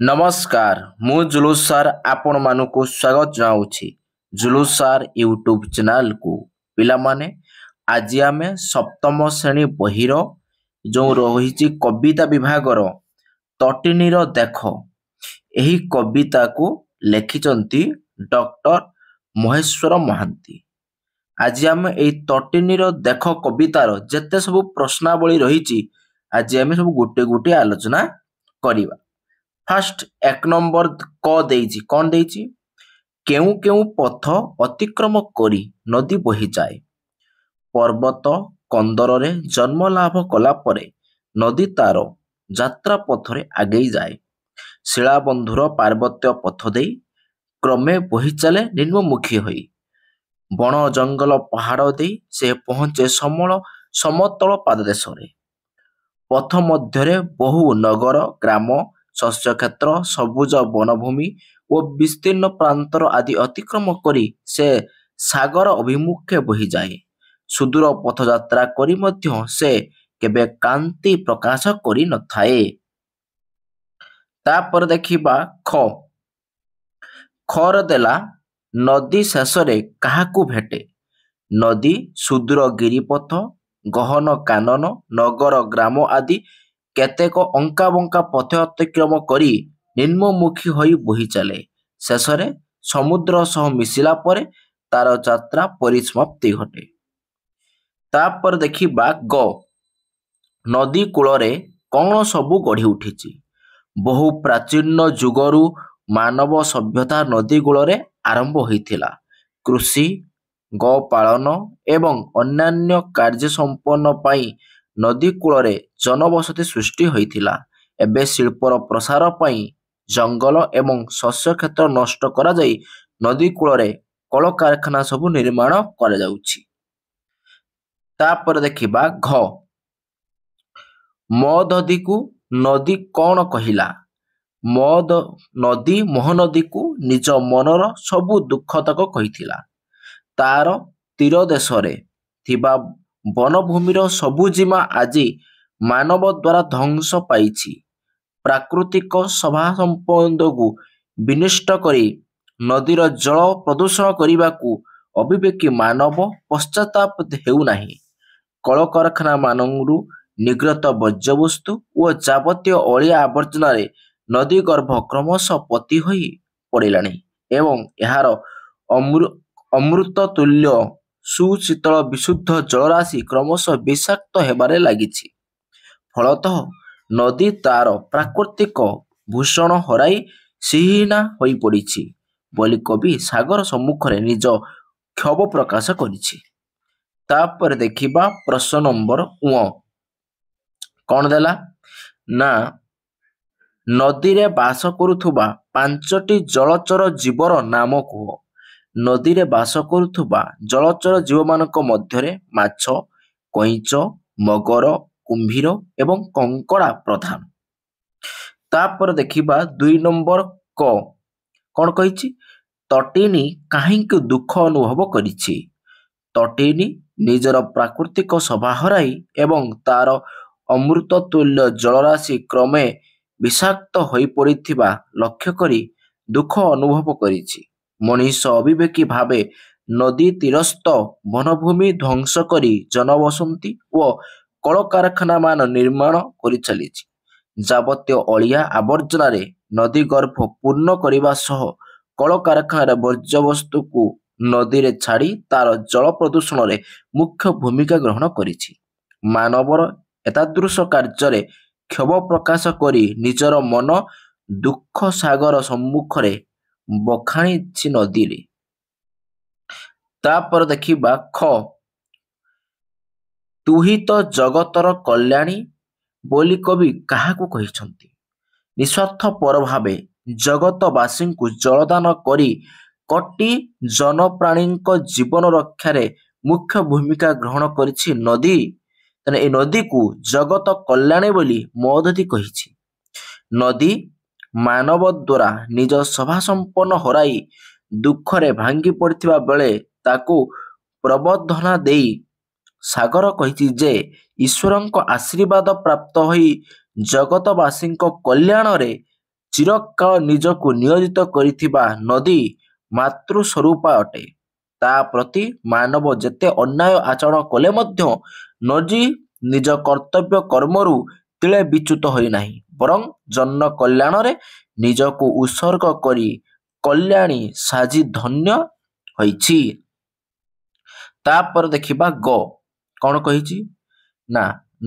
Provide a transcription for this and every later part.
नमस्कार मु जुलूस सर आपण मानकु स्वागत जनाऊँगी जुलूस सर यूट्यूब चैनल को पिला माने आज आम सप्तम श्रेणी बहिर जो रही कविता विभागर तटिनीर देख यही कविता को लिखिचंती डॉक्टर महेश्वर महांती। आज आम यही तटिनीर देख कवितार जेते सब प्रश्नावली रही आज आम सब गोटे गोटे आलोचना करिबा। फास्ट एक नंबर क देइछि कौन देइछि केउ केउ पथ अतिक्रम करी नदी बही जाए पर्वत कंदरे जन्म लाभ कला परे नदी तार यात्रा पथरे आगेई जाए शिलाबंधुर पार्वत्य पथ देई क्रमे बही चले निम्नमुखी होई बण जंगल पहाड़ देई से पहुंचे समतल पाददेश पथ मध्यरे बहु नगर ग्राम शस्य क्षेत्र सबुज वनभूमि और विस्तीर्ण प्रांतर आदि अतिक्रम करी से सागर अभिमुखे बही जाए सुदूर पथयात्रा करी मध्य से केबे कांति प्रकाश करी न थाए। तापर देखिबा ख खर देला नदी शेषरे काहाकू भेटे नदी सुदूर गिरिपथ गहन कानन नगर ग्राम आदि केतेक अंका बंका पथ अतिक्रम करी निम्नमुखी होई बही चले शेषरे समुद्र सह मिशिला परे तार यात्रा परिसमाप्ति घटे। तापर देखिबा ग नदी कूलरे कौन सबु गढ़ी उठिछि बहु प्राचीन जुगरु मानव सभ्यता नदी कूलरे आरंभ होइथिला कृषि गोपालन एवं अन्यान्य कार्य संपन्न पाई नदी कूलरे जनबसति सृष्टि होइथिला एबे शिल्पर प्रसार पाई जंगल एवं शस्य क्षेत्र नष्ट करा जाई नदी कूलरे कल कारखाना सब निर्माण करा जाउछि। तापर देखिबा घ मददी को नदी कौन कहिला मद नदी महानदी को निज मनर सबु दुख तक कहिथिला तार तीर देशरे थिबा वनभूमिर सबुजिमा आजी मानव द्वारा ध्वंस पाइछि प्राकृतिक सभा संपद को विनिष्ट करी नदीर जल प्रदूषण करने अविवेकी मानव पश्चाताप हेउनाही कल कारखाना मानंगु निगृत वर्ज्यवस्तु और जावतीय अलिया आवर्जना नदी गर्भ क्रमशः पति होई पड़िलानी एवं यार अमृत तुल्य सुशीतल विशुद्ध जलराशि क्रमशः विषाक्त हेबारे लागिछि फलतः नदी तार प्राकृतिक भूषण हराई सिहीना होई पड़िछि बोली कवि सागर सम्मुखरे निज क्षोभ प्रकाश करिछि। तापर देखिबा प्रश्न नंबर उ कौन देला ना नदी रे बास करुथुबा पांचटी जलचर जीवर नाम कुह नदी रे बास करुथुबा जलचर जीव मानक मध्यरे माछ कईच मगर कुंभीर एवं कंकड़ा प्रधान। तापर देखिबा 2 नंबर क कौन कहिछि तटिनी काहींकि दुख अनुभव करिछि तटिनी निजर प्राकृतिक शोभा हराई एवं तार अमृत तुल्य जलराशि क्रमे विषाक्त होई पड़िथिबा लक्ष्य करी दुख अनुभव करिछि मनीष अविवेकी भावे नदी तीरस्थ वनभूमि ध्वंस करी जनबसंती व कल कारखाना मान निर्माण करि चलिछि जावतीय अलिया आवर्जना नदी गर्भ पूर्ण करने सह कल कारखाना वर्ज्यवस्तु को नदी रे छाड़ी तार जल प्रदूषण रे मुख्य भूमिका ग्रहण करिछि मानवर एतादृश कार्य क्षोभ प्रकाश करी निजर मन दुख सागर सम्मुखरे बखाणी नदी रे। तापर देखिबा ख तुही तो जगतर कल्याणी बोली कवि काहाकू कहिछंती निस्वार्थ पर भावे जगतवासी को जलदान करी कोटि जनप्राणी जीवन रक्षारे मुख्य भूमिका ग्रहण करिछि नदी तेने ए नदी को जगत कल्याणी बोली मददी कहिछि नदी मानव द्वारा निज सभा संपन्न हराई दुखरे भांगी पड़िथिबा बेले ताकू प्रबोधना देई सागर कहिछि जे ईश्वरଙ୍କ आशीर्वाद प्राप्त होई जगतवासी कल्याण रे ଚିରକାଳ ନିଜକୁ ନିୟୋଜିତ କରିଥିବା ନଦୀ ମାତୃ ସ୍ୱରୂପ ଅଟେ। ତା ପ୍ରତି ମାନବ ଯେତେ ଅନ୍ୟାୟ ଆଚରଣ କଲେ ମଧ୍ୟ ନଦୀ ନିଜ କର୍ତ୍ତବ୍ୟ କର୍ମରୁ ତିଳେ ବିଚ୍ୟୁତ ହୋଇନାହିଁ, ବରଂ ଜନ କଲ୍ୟାଣରେ ନିଜକୁ ଉତ୍ସର୍ଗ କରି କଲ୍ୟାଣୀ ସାଜି ଧନ୍ୟ ହୋଇଛି। ତାପରେ ଦେଖିବା ଗ କଣ କହିଛି ନା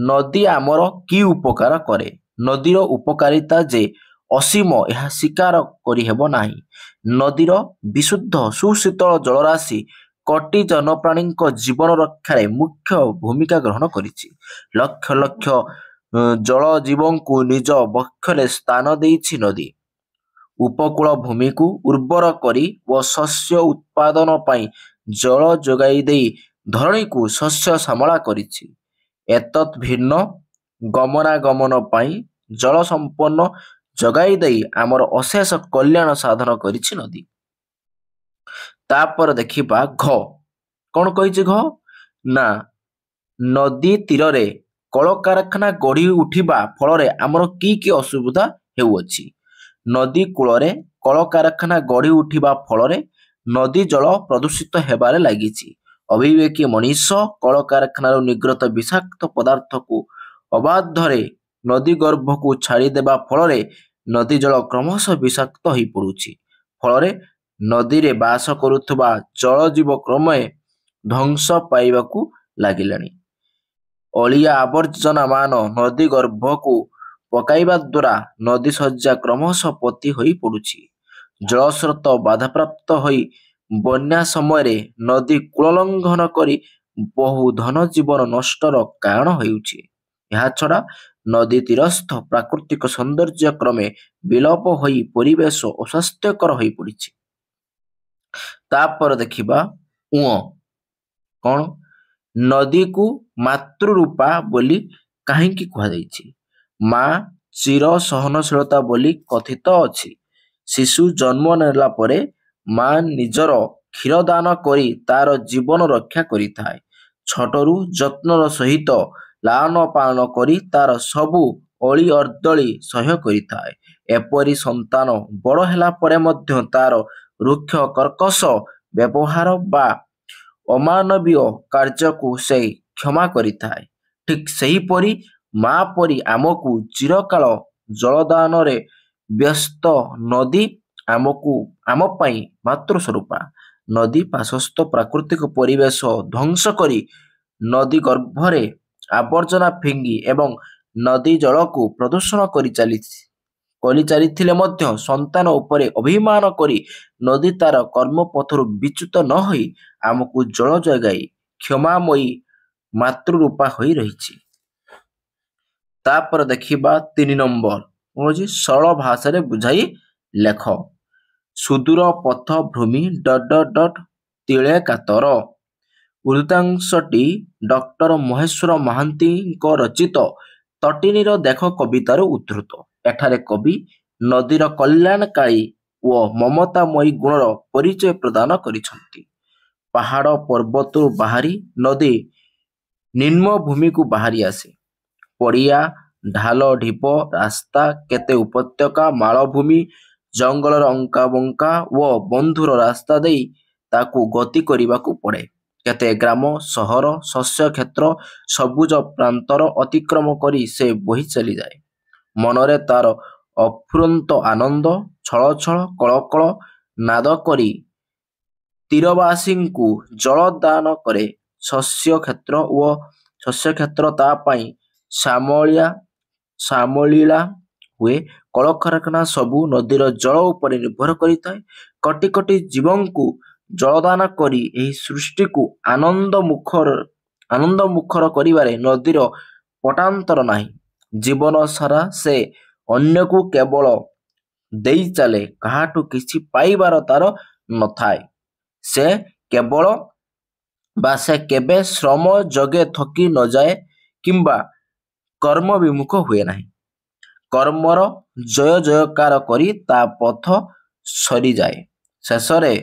ନଦୀ ଆମର କି ଉପକାର କରେ? ନଦୀର ଉପକାରିତା ଯେ ଅସୀମ ଏହା ସ୍ୱୀକାର କରିହେବ ନାହିଁ। ନଦୀର ବିଶୁଦ୍ଧ ସୁଶୀତଳ ଜଳରାଶି କୋଟି ଜନପ୍ରାଣୀଙ୍କ ଜୀବନ ରକ୍ଷାରେ ମୁଖ୍ୟ ଭୂମିକା ଗ୍ରହଣ କରିଛି। ଲକ୍ଷ ଲକ୍ଷ ଜଳଜୀବଙ୍କୁ ନିଜ ବକ୍ଷରେ ସ୍ଥାନ ଦେଇଛି ନଦୀ। ଉପକୂଳ ଭୂମିକୁ ଉର୍ବର କରି ଓ ଶସ୍ୟ ଉତ୍ପାଦନ ପାଇଁ ଜଳ ଯୋଗାଇ ଦେଇ ଧରଣୀକୁ ଶସ୍ୟ ଶ୍ୟାମଳା କରିଛି। ଏତତ୍ ଭିନ୍ନ ଗମନାଗମନ ପାଇଁ ଜଳ ସମ୍ପନ୍ନ ଯୋଗାଇ ଦେଇ ଆମର ଅଶେଷ କଲ୍ୟାଣ ସାଧନ କରିଛି ନଦୀ। ତାପରେ ଦେଖିବା ଘ କଣ କହିଛି ଘ ନା ନଦୀ ତୀରରେ କଳକାରଖାନା ଗଢ଼ି ଉଠିବା ଫଳରେ ଆମର କି କି ଅସୁବିଧା ହେଉଅଛି? ନଦୀ କୂଳରେ କଳକାରଖାନା ଗଢ଼ି ଉଠିବା ଫଳରେ ନଦୀ ଜଳ ପ୍ରଦୂଷିତ ହେବାରେ ଲାଗିଛି। ଅବିବେକୀ ମଣିଷ କଳକାରଖାନାରୁ ନିର୍ଗତ ବିଷାକ୍ତ ପଦାର୍ଥକୁ ଅବାଧ୍ୟରେ ନଦୀ ଗର୍ଭକୁ ଛାଡ଼ିଦେବା ଫଳରେ ନଦୀ ଜଳ କ୍ରମଶଃ ବିଷାକ୍ତ ହୋଇପଡ଼ୁଛି। ଫଳରେ ନଦୀରେ ବାସ କରୁଥିବା ଜଳଜୀବ କ୍ରମେ ଧ୍ୱଂସ ପାଇବାକୁ ଲାଗିଲେଣି। ଅଳିଆ ଆବର୍ଜନାମାନ ନଦୀ ଗର୍ଭକୁ ପକାଇବା ଦ୍ୱାରା ନଦୀ ଶଯ୍ୟା କ୍ରମଶଃ ପୋତି ହୋଇ ପଡ଼ୁଛି। ଜଳସ୍ରୋତ ବାଧାପ୍ରାପ୍ତ ହୋଇ ବନ୍ୟା ସମୟରେ ନଦୀ କୂଳଲଙ୍ଘନ କରି ବହୁ ଧନ ଜୀବନ ନଷ୍ଟର କାରଣ ହେଉଛି। ଏହାଛଡ଼ା ନଦୀ ତୀରସ୍ଥ ପ୍ରାକୃତିକ ସୌନ୍ଦର୍ଯ୍ୟ କ୍ରମେ ବିଲୋପ ହୋଇ ପରିବେଶ ଅସ୍ୱାସ୍ଥ୍ୟକର ହୋଇପଡ଼ିଛି। ତାପରେ ଦେଖିବା କଣ ନଦୀକୁ ମାତୃରୂପା ବୋଲି କାହିଁକି କୁହାଯାଇଛି? ମା ଚିର ସହନଶୀଳତା ବୋଲି କଥିତ ଅଛି। ଶିଶୁ ଜନ୍ମ ନେଲା ପରେ ମା ନିଜର କ୍ଷୀର ଦାନ କରି ତାର ଜୀବନ ରକ୍ଷା କରିଥାଏ। ଛୋଟରୁ ଯତ୍ନର ସହିତ ଲାଳନ ପାଳନ କରି ତାର ସବୁ ଅଳି ଅର୍ଦ୍ଦଳି ସହ୍ୟ କରିଥାଏ। ଏପରି ସନ୍ତାନ ବଡ଼ ହେଲା ପରେ ମଧ୍ୟ ତାର ରୁକ୍ଷ କର୍କଶ ବ୍ୟବହାର ବା ଅମାନବୀୟ କାର୍ଯ୍ୟକୁ ସେ କ୍ଷମା କରିଥାଏ। ଠିକ୍ ସେହିପରି ମା ପରି ଆମକୁ ଚିରକାଳ ଜଳଦାନରେ ବ୍ୟସ୍ତ ନଦୀ ଆମ ପାଇଁ ମାତୃସ୍ୱରୂପା। ନଦୀ ପାର୍ଶ୍ୱସ୍ଥ ପ୍ରାକୃତିକ ପରିବେଶ ଧ୍ୱଂସ କରି ନଦୀ ଗର୍ଭରେ ଆବର୍ଜନା ଫିଙ୍ଗି ଏବଂ ନଦୀ ଜଳକୁ ପ୍ରଦୂଷଣ କରିଚାଲିଥିଲେ ମଧ୍ୟ ସନ୍ତାନ ଉପରେ ଅଭିମାନ କରି ନଦୀ ତାର କର୍ମପଥରୁ ବିଚ୍ୟୁତ ନ ହୋଇ ଆମକୁ ଜଳ ଯୋଗାଇ କ୍ଷମାମୟୀ ମାତୃରୂପା ହୋଇ ରହିଛି। ତାପରେ ଦେଖିବା 3 ନମ୍ବର ହଉଛି ସରଳ ଭାଷାରେ ବୁଝାଇ ଲେଖ। ସୁଦୂର ପଥ ଭୂମି ତିଳେ କାତର। ଉର୍ଦ୍ଧାଂଶଟି ଡକ୍ଟର ମହେଶ୍ୱର ମହାନ୍ତିଙ୍କ ରଚିତ ତଟିନୀର ଦେଖ କବିତାରୁ ଉଦ୍ଧୃତ। ଏଠାରେ କବି ନଦୀର କଲ୍ୟାଣକାରୀ ଓ ମମତାମୟୀ ଗୁଣର ପରିଚୟ ପ୍ରଦାନ କରିଛନ୍ତି। ପାହାଡ଼ ପର୍ବତରୁ ବାହାରି ନଦୀ ନିମ୍ନ ଭୂମିକୁ ବାହାରି ଆସେ। ପଡ଼ିଆ, ଢାଲ ଢିପ, ରାସ୍ତା, କେତେ ଉପତ୍ୟକା, ମାଳଭୂମି, ଜଙ୍ଗଲର ଅଙ୍କାବଙ୍କା ଓ ବନ୍ଧୁର ରାସ୍ତା ଦେଇ ତାକୁ ଗତି କରିବାକୁ ପଡ଼େ। କେତେ ଗ୍ରାମ, ସହର, ଶସ୍ୟକ୍ଷେତ୍ର, ସବୁଜ ପ୍ରାନ୍ତର ଅତିକ୍ରମ କରି ସେ ବୋହି ଚାଲିଯାଏ। ମନରେ ତାର ଅଫୁରନ୍ତ ଆନନ୍ଦ ଛଳ ଛଳ କଳ କଳ ନାଦ କରି ତୀରବାସୀଙ୍କୁ ଜଳ ଦାନ କରେ। ଶସ୍ୟକ୍ଷେତ୍ର ତା ପାଇଁ ଶ୍ୟାମଳୀଳା ହୁଏ। କଳକାରଖାନା ସବୁ ନଦୀର ଜଳ ଉପରେ ନିର୍ଭର କରିଥାଏ। କୋଟି କୋଟି ଜୀବଙ୍କୁ ଜଳଦାନ କରି ଏହି ସୃଷ୍ଟିକୁ ଆନନ୍ଦମୁଖର କରିବାରେ ନଦୀର ପଟାନ୍ତର ନାହିଁ। ଜୀବନ ସାରା ସେ ଅନ୍ୟକୁ କେବଳ ଦେଇ ଚାଲେ, କାହାଠୁ କିଛି ପାଇବାର ତାର ନଥାଏ। ସେ କେବେ ଶ୍ରମ ଯୋଗେ ଥକି ନଯାଏ କିମ୍ବା କର୍ମ ବିମୁଖ ହୁଏ ନାହିଁ। କର୍ମର ଜୟ ଜୟକାର କରି ତା ପଥ ସରିଯାଏ। ଶେଷରେ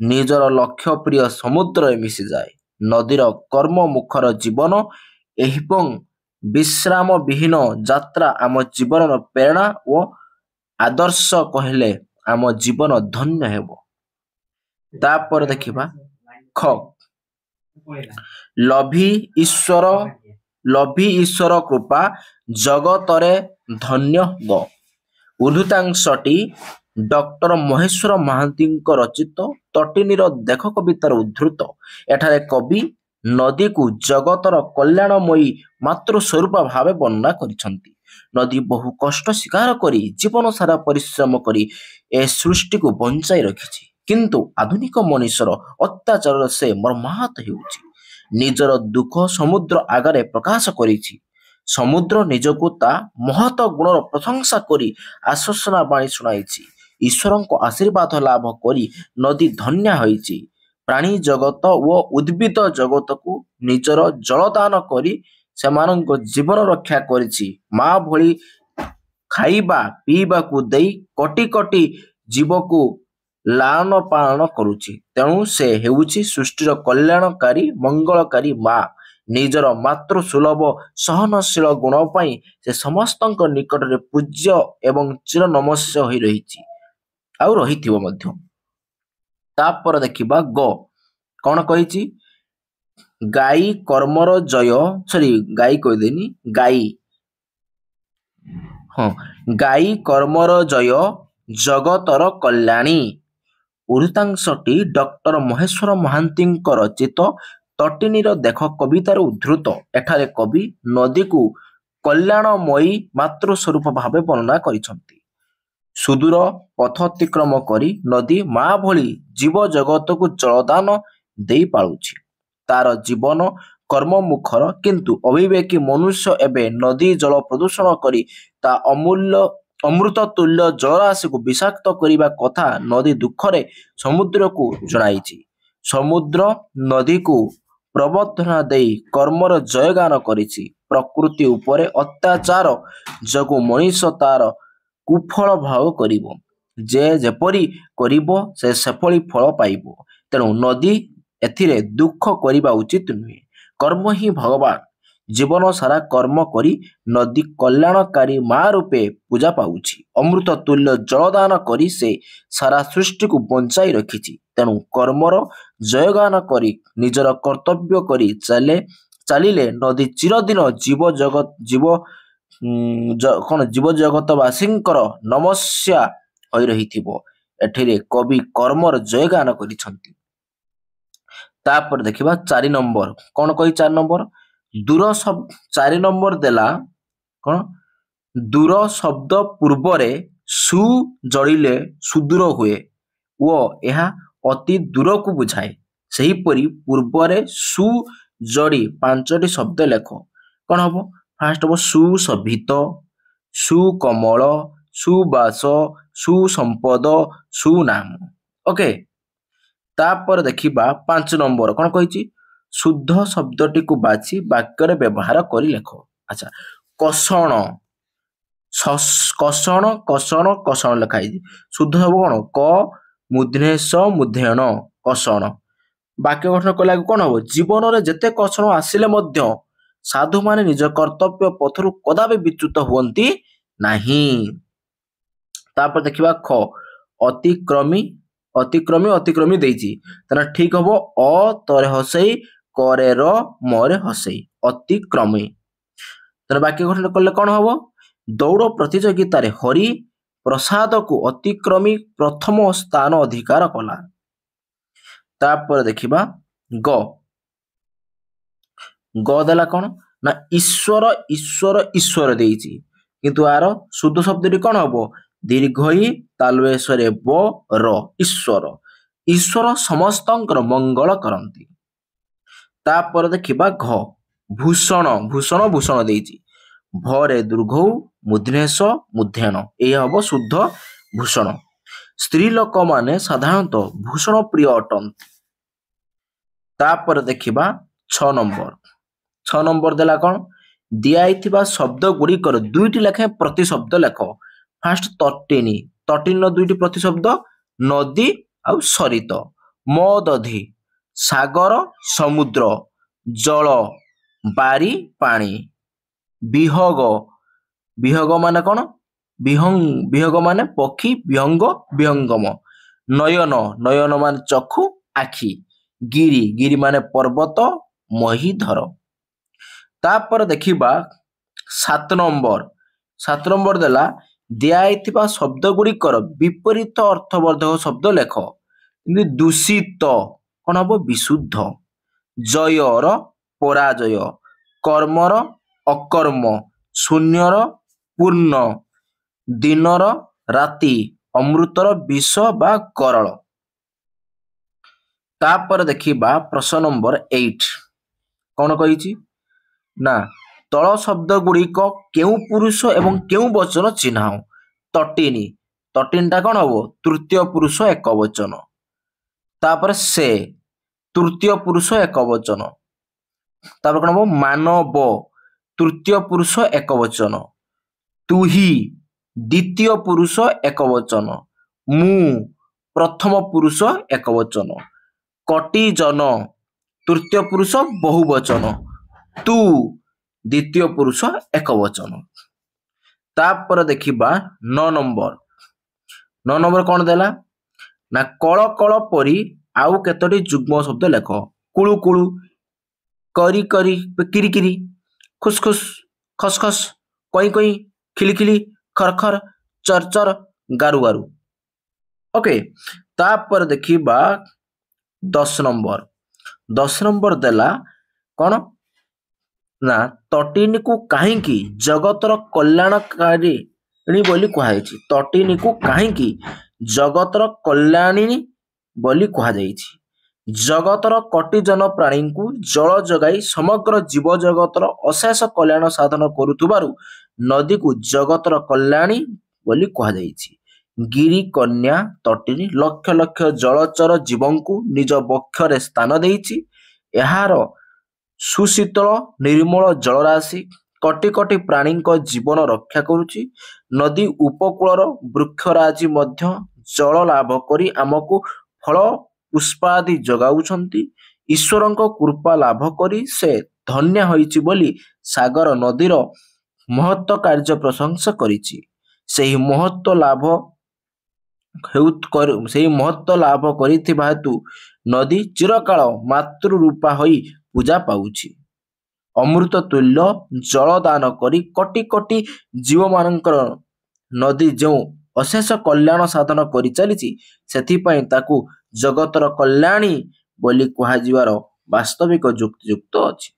ନିଜର ଲକ୍ଷ୍ୟ ପ୍ରିୟ ସମୁଦ୍ରରେ ମିଶିଯାଏ। ନଦୀର କର୍ମମୁଖର ଜୀବନ ଏବଂ ବିଶ୍ରାମ ବିହୀନ ଯାତ୍ରା ଆମ ଜୀବନର ପ୍ରେରଣା ଓ ଆଦର୍ଶ କହିଲେ ଆମ ଜୀବନ ଧନ୍ୟ ହେବ। ତାପରେ ଦେଖିବା ଖ ଲଭି ଈଶ୍ୱର କୃପା ଜଗତରେ ଧନ୍ୟ ଗ। ଉଦ୍ଧୃତାଂଶଟି ଡକ୍ଟର ମହେଶ୍ୱର ମହାନ୍ତିଙ୍କ ରଚିତ ତଟିନୀର ଦେଖ କବିତାର ଉଦ୍ଧୃତ। ଏଠାରେ କବି ନଦୀକୁ ଜଗତର କଲ୍ୟାଣମୟୀ ମାତୃ ସ୍ୱରୂପ ଭାବେ ବର୍ଣ୍ଣନା କରିଛନ୍ତି। ନଦୀ ବହୁ କଷ୍ଟ ସ୍ୱୀକାର କରି ଜୀବନ ସାରା ପରିଶ୍ରମ କରି ଏ ସୃଷ୍ଟିକୁ ବଞ୍ଚାଇ ରଖିଛି। କିନ୍ତୁ ଆଧୁନିକ ମଣିଷର ଅତ୍ୟାଚାରରେ ସେ ମର୍ମାହତ ହେଉଛି। ନିଜର ଦୁଃଖ ସମୁଦ୍ର ଆଗରେ ପ୍ରକାଶ କରିଛି। ସମୁଦ୍ର ନିଜକୁ ତା ମହତ ଗୁଣର ପ୍ରଶଂସା କରି ଆଶ୍ୱାସନା ବାଣୀ ଶୁଣାଇଛି। ଈଶ୍ୱରଙ୍କ ଆଶୀର୍ବାଦ ଲାଭ କରି ନଦୀ ଧନ୍ୟା ହୋଇଛି। ପ୍ରାଣୀ ଜଗତ ଓ ଉଦ୍ଭିଦ ଜଗତକୁ ନିଜର ଜଳଦାନ କରି ସେମାନଙ୍କ ଜୀବନ ରକ୍ଷା କରିଛି। ମା ଭଳି ଖାଇବା ପିଇବାକୁ ଦେଇ କୋଟି କୋଟି ଜୀବକୁ ଲାଳନ ପାଳନ କରୁଛି। ତେଣୁ ସେ ହେଉଛି ସୃଷ୍ଟିର କଲ୍ୟାଣକାରୀ ମଙ୍ଗଳକାରୀ ମା। ନିଜର ମାତୃ ସୁଲଭ ସହନଶୀଳ ଗୁଣ ପାଇଁ ସେ ସମସ୍ତଙ୍କ ନିକଟରେ ପୂଜ୍ୟ ଏବଂ ଚିର ନମସ୍ୟ ହୋଇ ରହିଛି ଆଉ ରହିଥିବ ମଧ୍ୟ। ତାପରେ ଦେଖିବା ଗ କଣ କହିଛି? ଗାଈ କର୍ମର ଗାଈ କର୍ମର ଜୟ ଜଗତର କଲ୍ୟାଣୀ। ଉଦ୍ଧୃତାଂଶଟି ଡକ୍ଟର ମହେଶ୍ୱର ମହାନ୍ତିଙ୍କ ରଚିତ ତଟିନୀର ଦେଖ କବିତାର ଉଦ୍ଧୃତ। ଏଠାରେ କବି ନଦୀକୁ କଲ୍ୟାଣମୟୀ ମାତୃ ସ୍ୱରୂପ ଭାବେ ବର୍ଣ୍ଣନା କରିଛନ୍ତି। ସୁଦୂର ପଥ ଅତିକ୍ରମ କରି ନଦୀ ମା ଭଳି ଜୀବ ଜଗତକୁ ଜଳଦାନ ଦେଇ ପାଳୁଛି। ତାର ଜୀବନ କର୍ମମୁଖର, କିନ୍ତୁ ଅବିବେକୀ ମନୁଷ୍ୟ ଏବେ ନଦୀ ଜଳ ପ୍ରଦୂଷଣ କରି ତା ଅମୃତ ତୁଲ୍ୟ ଜଳରାଶିକୁ ବିଷାକ୍ତ କରିବା କଥା ନଦୀ ଦୁଃଖରେ ସମୁଦ୍ରକୁ ଜଣାଇଛି। ସମୁଦ୍ର ନଦୀକୁ ପ୍ରବର୍ତ୍ତନା ଦେଇ କର୍ମର ଜୟଗାନ କରିଛି। ପ୍ରକୃତି ଉପରେ ଅତ୍ୟାଚାର ଯୋଗୁଁ ମଣିଷ ତାର କୁଫଳ ଭୋଗ କରିବ। ଯେ ଯେପରି କରିବ ସେ ସେପରି ଫଳ ପାଇବ। ତେଣୁ ନଦୀ ଏଥିରେ ଦୁଃଖ କରିବା ଉଚିତ ନୁହେଁ। କର୍ମ ହିଁ ଭଗବାନ। ଜୀବନ ସାରା କର୍ମ କରି ନଦୀ କଲ୍ୟାଣକାରୀ ମା ରୂପେ ପୂଜା ପାଉଛି। ଅମୃତ ତୁଲ୍ୟ ଜଳଦାନ କରି ସେ ସାରା ସୃଷ୍ଟିକୁ ବଞ୍ଚାଇ ରଖିଛି। ତେଣୁ କର୍ମର ଜୟଗାନ କରି ନିଜର କର୍ତ୍ତବ୍ୟ କରି ଚାଲିଲେ ନଦୀ ଚିରଦିନ ଜୀବଜଗତବାସୀଙ୍କର ନମସ୍ୟା ହୋଇ ରହିଥିବ। ଏଠିରେ କବି କର୍ମର ଜୟଗାନ କରିଛନ୍ତି। ତାପରେ ଦେଖିବା 4 ନମ୍ବର କଣ କହି 4 ନମ୍ବର ଦୂର 4 ନମ୍ବର ଦେଲା କଣ? ଦୂର ଶବ୍ଦ ପୂର୍ବରେ ସୁ ଯୋଡ଼ିଲେ ସୁଦୂର ହୁଏ ଓ ଏହା ଅତି ଦୂରକୁ ବୁଝାଏ। ସେହିପରି ପୂର୍ବରେ ସୁ ଯୋଡ଼ି 5ଟି ଶବ୍ଦ ଲେଖ। କଣ ହବ? ଫାଷ୍ଟ ହବ ସୁଶୋଭିତ, ସୁକୋମଳ, ସୁବାସ, ସୁସମ୍ପଦ, ସୁନାମ। ଓକେ। ତାପରେ ଦେଖିବା 5 ନମ୍ବର କଣ କହିଛି? ଶୁଦ୍ଧ ଶବ୍ଦଟିକୁ ବାଛି ବାକ୍ୟରେ ବ୍ୟବହାର କରି ଲେଖ। ଆଚ୍ଛା, କଷଣ କଷଣ ଲେଖା ହେଇଛି। ଶୁଦ୍ଧ ହବ କଣ? କ ମୂର୍ଧନ୍ୟ କଷଣ। ବାକ୍ୟ ଗଠନ କଲେ କଣ ହବ? ଜୀବନରେ ଯେତେ କଷଣ ଆସିଲେ ମଧ୍ୟ ସାଧୁମାନେ ନିଜ କର୍ତ୍ତବ୍ୟ ପଥରୁ କଦାପି ବିଚ୍ୟୁତ ହୁଅନ୍ତି ନାହିଁ। ତାପରେ ଦେଖିବା ଖ ଅତିକ୍ରମୀ ଦେଇଛି। ତାହେଲେ ଠିକ ହବ ଅ ତରେ ହସେଇ କରେ ର ମରେ ହସେଇ ଅତିକ୍ରମୀ। ତାହେଲେ ବାକ୍ୟ ଗଠନ କଲେ କଣ ହବ? ଦୌଡ଼ ପ୍ରତିଯୋଗିତାରେ ହରି ପ୍ରସାଦକୁ ଅତିକ୍ରମୀ ପ୍ରଥମ ସ୍ଥାନ ଅଧିକାର କଲା। ତାପରେ ଦେଖିବା ଗ ଦେଲା କଣ? ନା ଈଶ୍ୱର ଦେଇଛି। କିନ୍ତୁ ଆର ଶୁଦ୍ଧ ଶବ୍ଦଟି କଣ ହବ? ଦୀର୍ଘଇ ତାଲବେଶରେ ବ ର ଈଶ୍ୱର ସମସ୍ତଙ୍କର ମଙ୍ଗଳ କରନ୍ତି। ତାପରେ ଦେଖିବା ଘ ଭୂଷଣ ଦେଇଛି। ଭରେ ଦୀର୍ଘଉ ମୂର୍ଧନ୍ୟ ଏହା ହବ ଶୁଦ୍ଧ ଭୂଷଣ। ସ୍ତ୍ରୀ ଲୋକମାନେ ସାଧାରଣତଃ ଭୂଷଣ ପ୍ରିୟ ଅଟନ୍ତି। ତାପରେ ଦେଖିବା 6 ନମ୍ବର ଦେଲା କଣ? ଦିଆଯାଇଥିବା ଶବ୍ଦ ଗୁଡ଼ିକର 2ଟି ଲେଖାଏଁ ପ୍ରତିଶବ୍ଦ ଲେଖ। ଫାଷ୍ଟ ତଟିନୀର 2ଟି ପ୍ରତିଶବ୍ଦ ନଦୀ ଆଉ ସରିତ। ମଦଧି ସାଗର ସମୁଦ୍ର। ଜଳ ବାରି ପାଣି। ବିହଗ ମାନେ କଣ? ବିହଙ୍ଗ ମାନେ ପକ୍ଷୀ, ବିହଙ୍ଗ ବିହଙ୍ଗମ। ନୟନ, ନୟନ ମାନେ ଚକ୍ଷୁ ଆଖି। ଗିରି, ଗିରି ମାନେ ପର୍ବତ ମହୀଧର। ତାପରେ ଦେଖିବା 7 ନମ୍ବର। 7 ନମ୍ବର ଦେଲା ଦିଆଯାଇଥିବା ଶବ୍ଦ ଗୁଡ଼ିକର ବିପରୀତ ଅର୍ଥବର୍ଦ୍ଧକ ଶବ୍ଦ ଲେଖ। ଦୂଷିତ କଣ ହବ? ବିଶୁଦ୍ଧ। ଜୟର ପରାଜୟ, କର୍ମର ଅକର୍ମ, ଶୂନ୍ୟର ପୂର୍ଣ୍ଣ, ଦିନର ରାତି, ଅମୃତର ବିଷ ବା କରଳ। ତାପରେ ଦେଖିବା ପ୍ରଶ୍ନ ନମ୍ବର 8 କଣ କହିଛି ନା ତଳ ଶବ୍ଦ ଗୁଡ଼ିକ କେଉଁ ପୁରୁଷ ଏବଂ କେଉଁ ବଚନ ଚିହ୍ନାଅ। ତଟିନୀ, ତଟିନୀଟା କଣ ହବ? ତୃତୀୟ ପୁରୁଷ ଏକବଚନ। ତାପରେ ସେ, ତୃତୀୟ ପୁରୁଷ ଏକବଚନ। ତାପରେ କଣ ହବ? ମାନବ, ତୃତୀୟ ପୁରୁଷ ଏକବଚନ। ତୁହି, ଦ୍ୱିତୀୟ ପୁରୁଷ ଏକବଚନ। ମୁଁ, ପ୍ରଥମ ପୁରୁଷ ଏକବଚନ। କଟିଜନ, ତୃତୀୟ ପୁରୁଷ ବହୁବଚନ। ତୁ, ଦ୍ୱିତୀୟ ପୁରୁଷ ଏକବଚନ। ତାପରେ ଦେଖିବା 9 ନମ୍ବର। 9 ନମ୍ବର କଣ ଦେଲା ନା କଳ କଳ ପରି ଆଉ କେତୋଟି ଯୁଗ୍ମ ଶବ୍ଦ ଲେଖ। କୁଳୁ କୁଳୁ, କରି କରି, କିରି କିରି, ଖୁସ୍ ଖୁସ୍, ଖସ୍ ଖସ୍, କଇଁ କଇଁ, ଖିଲି ଖିଲି, ଖର ଖର, ଚର ଚର, ଗାରୁ ଗାରୁ। ଓକେ, ତାପରେ ଦେଖିବା 10 ନମ୍ବର। 10 ନମ୍ବର ଦେଲା କଣ ନା ତଟିନୀକୁ କାହିଁକି ଜଗତର କଲ୍ୟାଣକାରୀ ବୋଲି କୁହାଯାଇଛି। ତଟିନୀକୁ କାହିଁକି ଜଗତର କଲ୍ୟାଣୀ ବୋଲି କୁହାଯାଇଛି। ଜଗତର କୋଟିଜନ ପ୍ରାଣୀଙ୍କୁ ଜଳ ଯୋଗାଇ ସମଗ୍ର ଜୀବଜଗତର ଅଶେଷ କଲ୍ୟାଣ ସାଧନ କରୁଥିବାରୁ ନଦୀକୁ ଜଗତର କଲ୍ୟାଣୀ ବୋଲି କୁହାଯାଇଛି। ଗିରି କନ୍ୟା ତଟିନୀ ଲକ୍ଷ ଲକ୍ଷ ଜଳଚର ଜୀବଙ୍କୁ ନିଜ ବକ୍ଷରେ ସ୍ଥାନ ଦେଇଛି। ଏହାର ସୁଶୀତଳ ନିର୍ମଳ ଜଳରାଶି କୋଟି କୋଟି ପ୍ରାଣୀଙ୍କ ଜୀବନ ରକ୍ଷା କରୁଛି। ନଦୀ ଉପକୂଳର ବୃକ୍ଷରାଜି ମଧ୍ୟ ଜଳ ଲାଭ କରି ଆମକୁ ଫଳ ପୁଷ୍ପାଦି ଯୋଗାଉଛନ୍ତି। ଈଶ୍ୱରଙ୍କ କୃପା ଲାଭ କରି ସେ ଧନ୍ୟ ହୋଇଛି ବୋଲି ସାଗର ନଦୀର ମହତ୍ତ୍ୱ କାର୍ଯ୍ୟ ପ୍ରଶଂସା କରିଛି। ସେହି ମହତ୍ତ୍ୱ ଲାଭ କରିଥିବା ହେତୁ ନଦୀ ଚିରକାଳ ମାତୃରୂପା ହୋଇ ପୂଜା ପାଉଛି। ଅମୃତ ତୁଲ୍ୟ ଜଳ ଦାନ କରି କୋଟି କୋଟି ଜୀବମାନଙ୍କର ନଦୀ ଯେଉଁ ଅଶେଷ କଲ୍ୟାଣ ସାଧନ କରିଚାଲିଛି ସେଥିପାଇଁ ତାକୁ ଜଗତର କଲ୍ୟାଣୀ ବୋଲି କୁହାଯିବାର ବାସ୍ତବିକ ଯୁକ୍ତିଯୁକ୍ତ ଅଛି।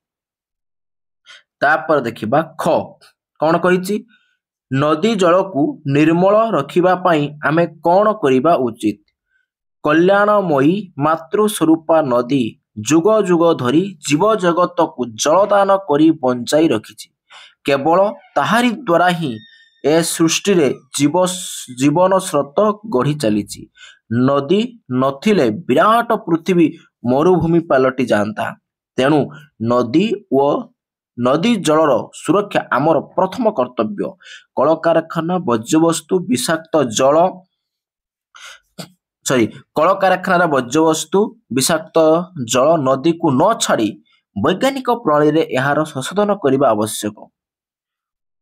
ତାପରେ ଦେଖିବା ଖ କଣ କହିଛି? ନଦୀ ଜଳକୁ ନିର୍ମଳ ରଖିବା ପାଇଁ ଆମେ କଣ କରିବା ଉଚିତ? କଲ୍ୟାଣମୟୀ ମାତୃ ସ୍ୱରୂପା ନଦୀ ଯୁଗ ଯୁଗ ଧରି ଜୀବଜଗତକୁ ଜଳଦାନ କରି ବଞ୍ଚାଇ ରଖିଛି। କେବଳ ତାହାରି ଦ୍ୱାରା ହିଁ ଏ ସୃଷ୍ଟିରେ ଜୀବନ ସ୍ରୋତ ଗଢ଼ି ଚାଲିଛି। ନଦୀ ନଥିଲେ ବିରାଟ ପୃଥିବୀ ମରୁଭୂମି ପାଲଟି ଯାଆନ୍ତା। ତେଣୁ ନଦୀ ଜଳର ସୁରକ୍ଷା ଆମର ପ୍ରଥମ କର୍ତ୍ତବ୍ୟ। କଳକାରଖାନା ବର୍ଜ୍ୟବସ୍ତୁ ବିଷାକ୍ତ ଜଳ ନଦୀକୁ ନ ଛାଡ଼ି ବୈଜ୍ଞାନିକ ପ୍ରଣାଳୀରେ ଏହାର ସଂଶୋଧନ କରିବା ଆବଶ୍ୟକ।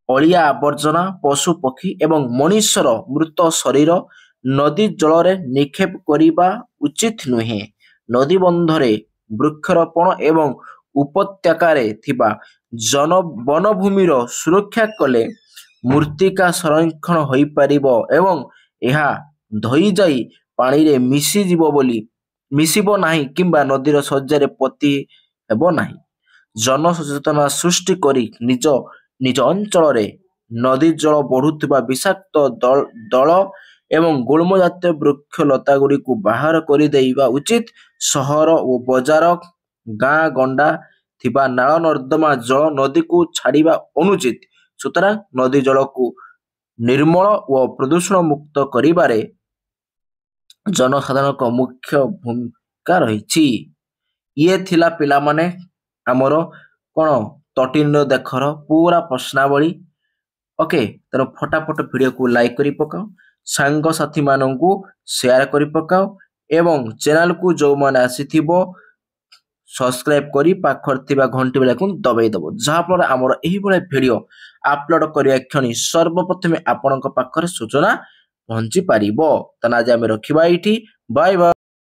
ଅଳିଆ ଆବର୍ଜନା, ପଶୁ ପକ୍ଷୀ ଏବଂ ମଣିଷର ମୃତ ଶରୀର ନଦୀ ଜଳରେ ନିକ୍ଷେପ କରିବା ଉଚିତ ନୁହେଁ। ନଦୀବନ୍ଧରେ ବୃକ୍ଷରୋପଣ ଏବଂ ଉପତ୍ୟକାରେ ଥିବା ବନଭୂମିର ସୁରକ୍ଷା କଲେ ମୃତ୍ତିକା ସଂରକ୍ଷଣ ହୋଇପାରିବ ଏବଂ ଏହା ଧୋଇଯାଇ ପାଣିରେ ମିଶିବ ନାହିଁ କିମ୍ବା ନଦୀର ଶଯ୍ୟାରେ ପୋତି ହେବ ନାହିଁ। ଜନସଚେତନତା ସୃଷ୍ଟି କରି ନିଜ ଅଞ୍ଚଳରେ ନଦୀ ଜଳ ବଢୁଥିବା ବିଷାକ୍ତ ଦଳ ଏବଂ ଗୁଳ୍ମ ଜାତୀୟ ବୃକ୍ଷ ଲତା ଗୁଡ଼ିକୁ ବାହାର କରିଦେଇବା ଉଚିତ। ସହର ଓ ବଜାର, ଗାଁ ଗଣ୍ଡା ଥିବା ନାଳ ନର୍ଦ୍ଦମା ଜଳ ନଦୀକୁ ଛାଡ଼ିବା ଅନୁଚିତ। ସୁତରାଂ ନଦୀ ଜଳକୁ ନିର୍ମଳ ଓ ପ୍ରଦୂଷଣ ମୁକ୍ତ କରିବାରେ ଜନସାଧାରଣଙ୍କ ମୁଖ୍ୟ ଭୂମିକା ରହିଛି। ଇଏ ଥିଲା ପିଲାମାନେ ଆମର କଣ ତଟିନୀର ଦେଖର ପୁରା ପ୍ରଶ୍ନାବଳୀ। ଓକେ, ତେଣୁ ଫଟାଫଟ ଭିଡ଼ିଓକୁ ଲାଇକ୍ କରି ପକାଅ, ସାଙ୍ଗସାଥି ମାନଙ୍କୁ ସେୟାର କରି ପକାଅ ଏବଂ ଚ୍ୟାନେଲକୁ ଯେଉଁମାନେ ଆସିଥିବ ସବସ୍କ୍ରାଇବ କରି ପାଖରେ ଥିବା ଘଣ୍ଟି ବେଳକୁ ଦବାଇ ଦେବ, ଯାହାଫଳରେ ଆମର ଏହିଭଳି ଭିଡ଼ିଓ ଆପଲୋଡ଼ କରିବା କ୍ଷଣି ସର୍ବପ୍ରଥମେ ଆପଣଙ୍କ ପାଖରେ ସୂଚନା ପହଞ୍ଚି ପାରିବ। ତାହେଲେ ଆଜି ଆମେ ରଖିବା ଏଇଠି। Bye bye.